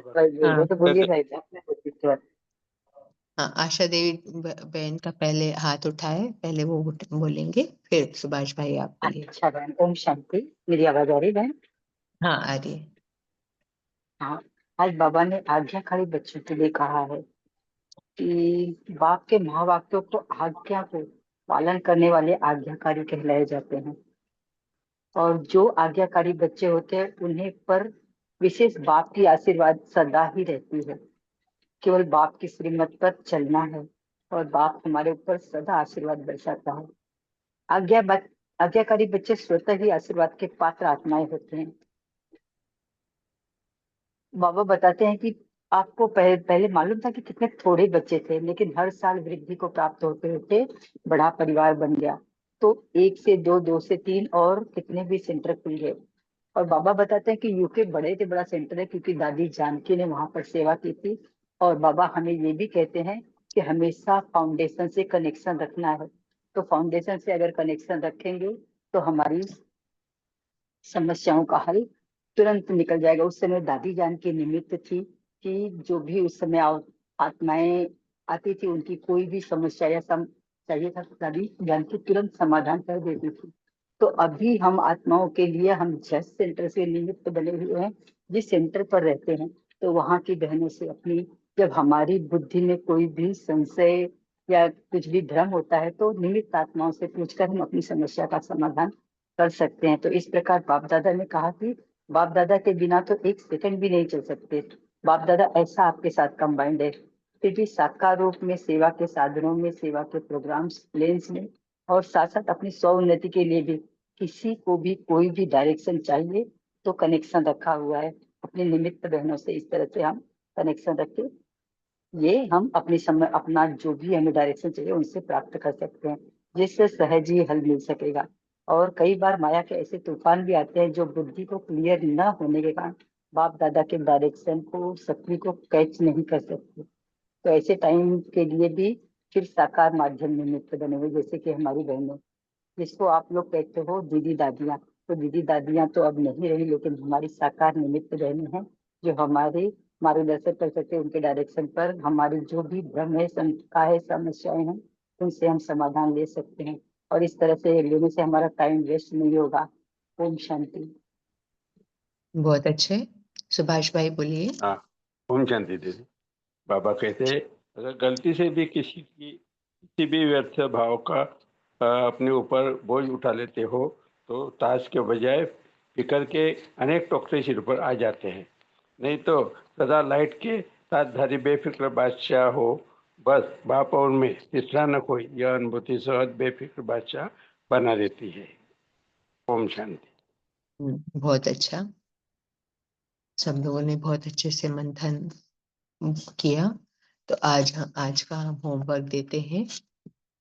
वो तो बोलिए भाई, आपने कुछ बात। हाँ, आशा देवी बहन का पहले हाथ उठाए, पहले वो बोलेंगे, फिर सुभाष भाई आप बोलिए। अच्छा बहन, ओम शांति। मेरी आवाज आ रही बहन? हाँ, आ रही है। हाँ, आज बाबा ने आज्ञाकारी बच्चों के लिए कहा है कि बाप के महावाक्यों को, आज्ञा को पालन करने वाले आज्ञाकारी कहलाए जाते हैं। और जो आज्ञाकारी बच्चे होते हैं उन्हें पर विशेष बाप की आशीर्वाद सदा ही रहती है। केवल बाप की श्रीमत पर चलना है और बाप हमारे ऊपर सदा आशीर्वाद बरसाता है। आज्ञाकारी बच्चे स्वतः ही आशीर्वाद के पात्र आत्माएं होते हैं। बाबा बताते हैं कि आपको पहले मालूम था कि कितने थोड़े बच्चे थे, लेकिन हर साल वृद्धि को प्राप्त होते होते बड़ा परिवार बन गया। तो 1 से 2, 2 से 3 और कितने भी सेंटर खुल गए। और बाबा बताते हैं कि यूके बड़े से बड़ा सेंटर है, क्योंकि दादी जानकी ने वहां पर सेवा की थी। और बाबा हमें ये भी कहते हैं कि हमेशा फाउंडेशन से कनेक्शन रखना है। तो फाउंडेशन से अगर कनेक्शन रखेंगे तो हमारी समस्याओं का हल तुरंत निकल जाएगा। उस समय दादी जान की निमित्त थी कि जो भी उस समय आत्माएं आती थी, उनकी कोई भी समस्या या चाहिए था, दादी जान की तुरंत समाधान कर देती थी। तो अभी हम आत्माओं के लिए हम जिस सेंटर से निमित्त बने हुए हैं, जिस सेंटर पर रहते हैं, तो वहां की बहनों से अपनी, जब हमारी बुद्धि में कोई भी संशय या कुछ भी भ्रम होता है, तो निमित्त आत्माओं से पूछकर हम अपनी समस्या का समाधान कर सकते हैं। तो इस प्रकार बाप दादा ने कहा कि बाप दादा के बिना तो 1 सेकंड भी नहीं चल सकते। बाप दादा ऐसा आपके साथ कंबाइंड है। फिर भी साकार रूप में सेवा के साधनों में, सेवा के प्रोग्राम्स प्लेन्स में, और साथ साथ अपनी स्व उन्नति के लिए भी किसी को भी कोई भी डायरेक्शन चाहिए तो कनेक्शन रखा हुआ है। अपने निमित्त बहनों से इस तरह से हम कनेक्शन रख के ये हम अपनी समय अपना जो भी हमें डायरेक्शन चाहिए उनसे प्राप्त कर सकते हैं, जिससे सहज ही हल मिल सकेगा। और कई बार माया के ऐसे तूफान भी आते हैं जो बुद्धि को क्लियर न होने के कारण बाप दादा के डायरेक्शन को, शक्ति को कैच नहीं कर सकते। तो ऐसे टाइम के लिए भी फिर साकार माध्यम निमित्त बने हुए, जैसे कि हमारी बहनें, जिसको आप लोग कहते हो दीदी दादियाँ। तो दीदी दादियाँ तो अब नहीं रही, लेकिन हमारी साकार निमित्त बहनें हैं जो हमारे मार्गदर्शन कर सकते हैं। उनके डायरेक्शन पर हमारी जो भी भ्रम है, शंका है, समस्याएं हैं, उनसे हम समाधान ले सकते हैं। और इस तरह से लेने से हमारा टाइम वेस्ट नहीं होगा। ओम शांति। बहुत अच्छे। सुभाष भाई बोलिए। हाँ, ओम शांति दीदी। बाबा कहते हैं, अगर गलती से भी किसी भी व्यर्थ भाव का अपने ऊपर बोझ उठा लेते हो, तो ताश के बजाय फिकर के अनेक टोकरे सिर पर आ जाते हैं। नहीं तो सदा लाइट के साथ धारी बेफिक्र बादशाह हो, बस बाप और में तीसरा न कोई, यह अनुभूति सहज बेफिक्र बादशाह बना देती है। ओम शांति। बहुत अच्छा। सब लोगों ने बहुत अच्छे से मंथन किया। तो आज का हम होमवर्क देते हैं।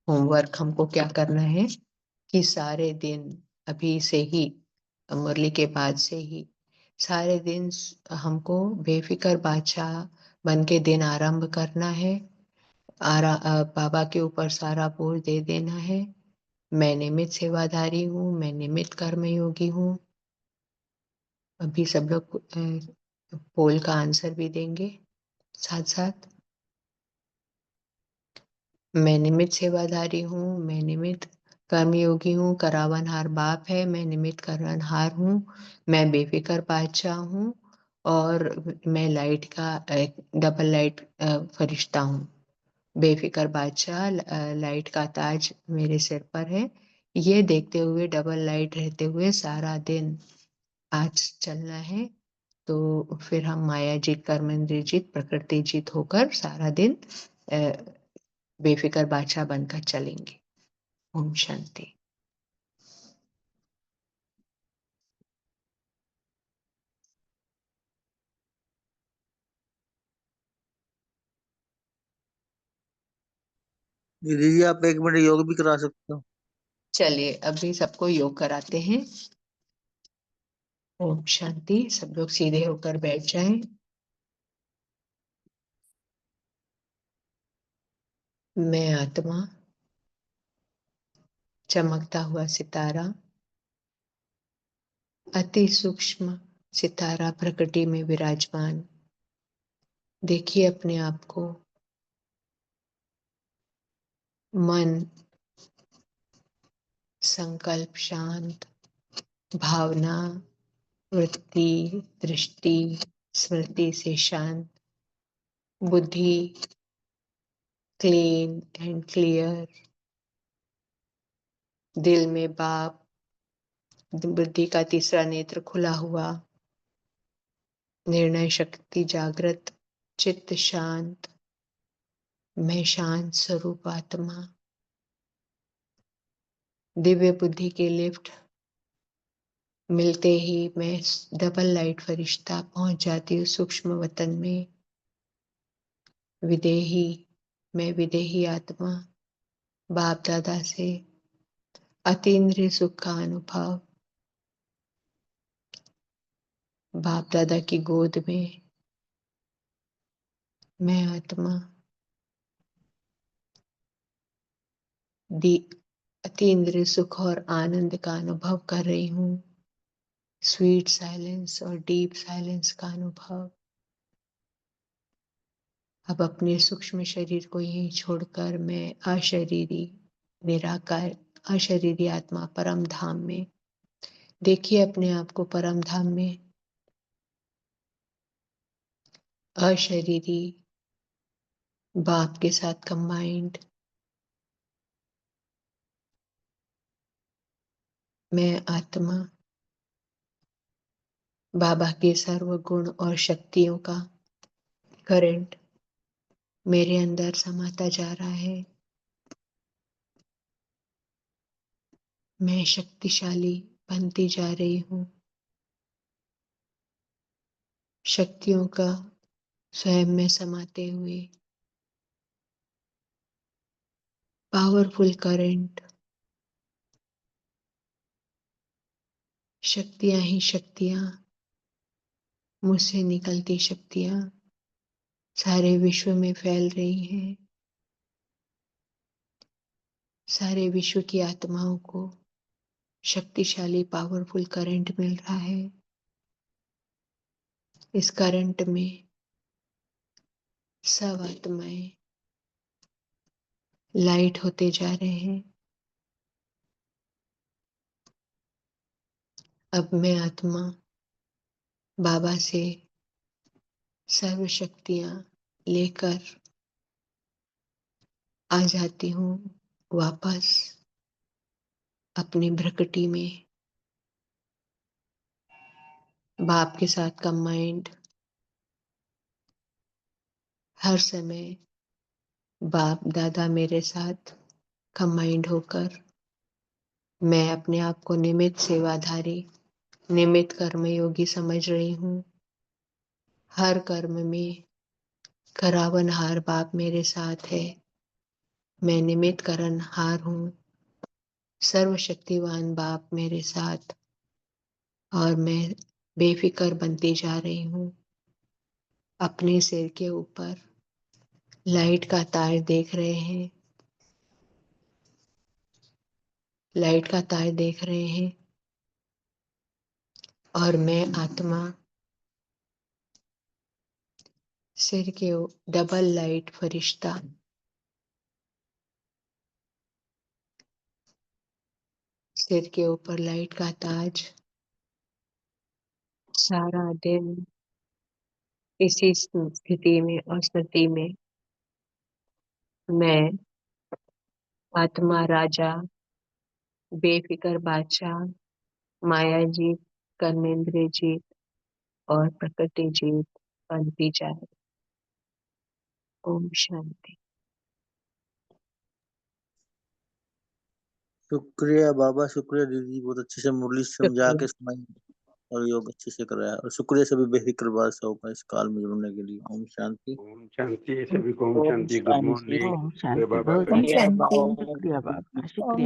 होमवर्क हमको क्या करना है कि सारे दिन अभी से ही मुरली के बाद से ही सारे दिन हमको बेफिक्र बादशाह बन के दिन आरंभ करना है। बाबा के ऊपर सारा बोझ दे देना है। मैं निमित्त सेवाधारी हूँ, मैं निमित्त कर्मयोगी हूँ। अभी सब लोग पोल का आंसर भी देंगे साथ साथ। मैं निमित्त सेवाधारी हूँ, मैं निमित्त कर्मयोगी हूँ, करावनहार बाप है, मैं निमित्त करनहार हूँ, मैं बेफिक्र बादशाह हूँ और मैं लाइट का डबल लाइट फरिश्ता हूँ। बेफिक्र बादशाह, लाइट का ताज मेरे सिर पर है। ये देखते हुए डबल लाइट रहते हुए सारा दिन आज चलना है। तो फिर हम माया जीत, कर्मेंद्र जीत, प्रकृति जीत होकर सारा दिन बेफिक्र बादशाह बनकर चलेंगे। ओम शांति। दीदी जी आप 1 मिनट योग भी करा सकते हो। चलिए अभी सबको योग कराते हैं। ओम शांति। सब लोग सीधे होकर बैठ जाएं। मैं आत्मा, चमकता हुआ सितारा, अति सूक्ष्म सितारा प्रकृति में विराजमान। देखिए अपने आप को। मन, संकल्प शांत, भावना, वृत्ति, दृष्टि, स्मृति से शांत, बुद्धि क्लीन एंड क्लियर, दिल में बाप, बुद्धि का तीसरा नेत्र खुला हुआ, निर्णय शक्ति जागृत, चित्त शांत, मैं शांत स्वरूप आत्मा। दिव्य बुद्धि के लिफ्ट मिलते ही मैं डबल लाइट फरिश्ता पहुंच जाती हूँ सूक्ष्म वतन में। विदेही, मैं विदेही आत्मा, बाप दादा से अतीन्द्रिय सुख का अनुभव, बाप दादा की गोद में मैं आत्मा अतीन्द्रिय सुख और आनंद का अनुभव कर रही हूँ। स्वीट साइलेंस और डीप साइलेंस का अनुभव। अब अपने सूक्ष्म शरीर को यहीं छोड़कर मैं अशरीरी निराकार अशरीरी आत्मा परम धाम में। देखिए अपने आप को परम धाम में अशरीरी बाप के साथ कंबाइंड। मैं आत्मा बाबा के सर्व गुण और शक्तियों का करंट मेरे अंदर समाता जा रहा है। मैं शक्तिशाली बनती जा रही हूँ। शक्तियों का स्वयं में समाते हुए पावरफुल करंट, शक्तियां ही शक्तियां, मुझसे निकलती शक्तियां सारे विश्व में फैल रही हैं। सारे विश्व की आत्माओं को शक्तिशाली पावरफुल करंट मिल रहा है। इस करंट में सब आत्माएं लाइट होते जा रहे हैं। अब मैं आत्मा बाबा से सर्व शक्तियां लेकर आ जाती हूँ वापस अपनी भ्रकटी में। बाप के साथ का माइंड हर समय बाप दादा मेरे साथ कंबाइंड होकर मैं अपने आप को निमित्त सेवाधारी, निमित्त कर्मयोगी समझ रही हूँ। हर कर्म में करावनहार बाप मेरे साथ है। मैं निमित्त करनहार हूँ। सर्वशक्तिवान बाप मेरे साथ और मैं बेफिक्र बनती जा रही हूँ। अपने सिर के ऊपर लाइट का तार देख रहे हैं, लाइट का तार देख रहे हैं और मैं आत्मा सिर के डबल लाइट फरिश्ता सिर के ऊपर लाइट का ताज। सारा दिन इसी स्थिति में और स्थिति में मैं आत्मा राजा, बेफिक्र बादशाह, माया जीत, कर्मेंद्र जीत और प्रकृति जीत बनती जाए। ओम शांति। शुक्रिया बाबा, शुक्रिया दीदी, बहुत अच्छे से मुरली समझा शुक्रिया। के सुनाई और योग अच्छे से कराया। और शुक्रिया सभी बेफिक्र बादशाहों का इस काल में जुड़ने के लिए। ओम शांति। ओम शांति, सभी को ओम ओम शांति। गुड शांति। मॉर्निंग। ओम शांति। बाबा बहुत का ओम अच्छा, शांति। बहुत शुक्रिया बाबा, शुक्रिया।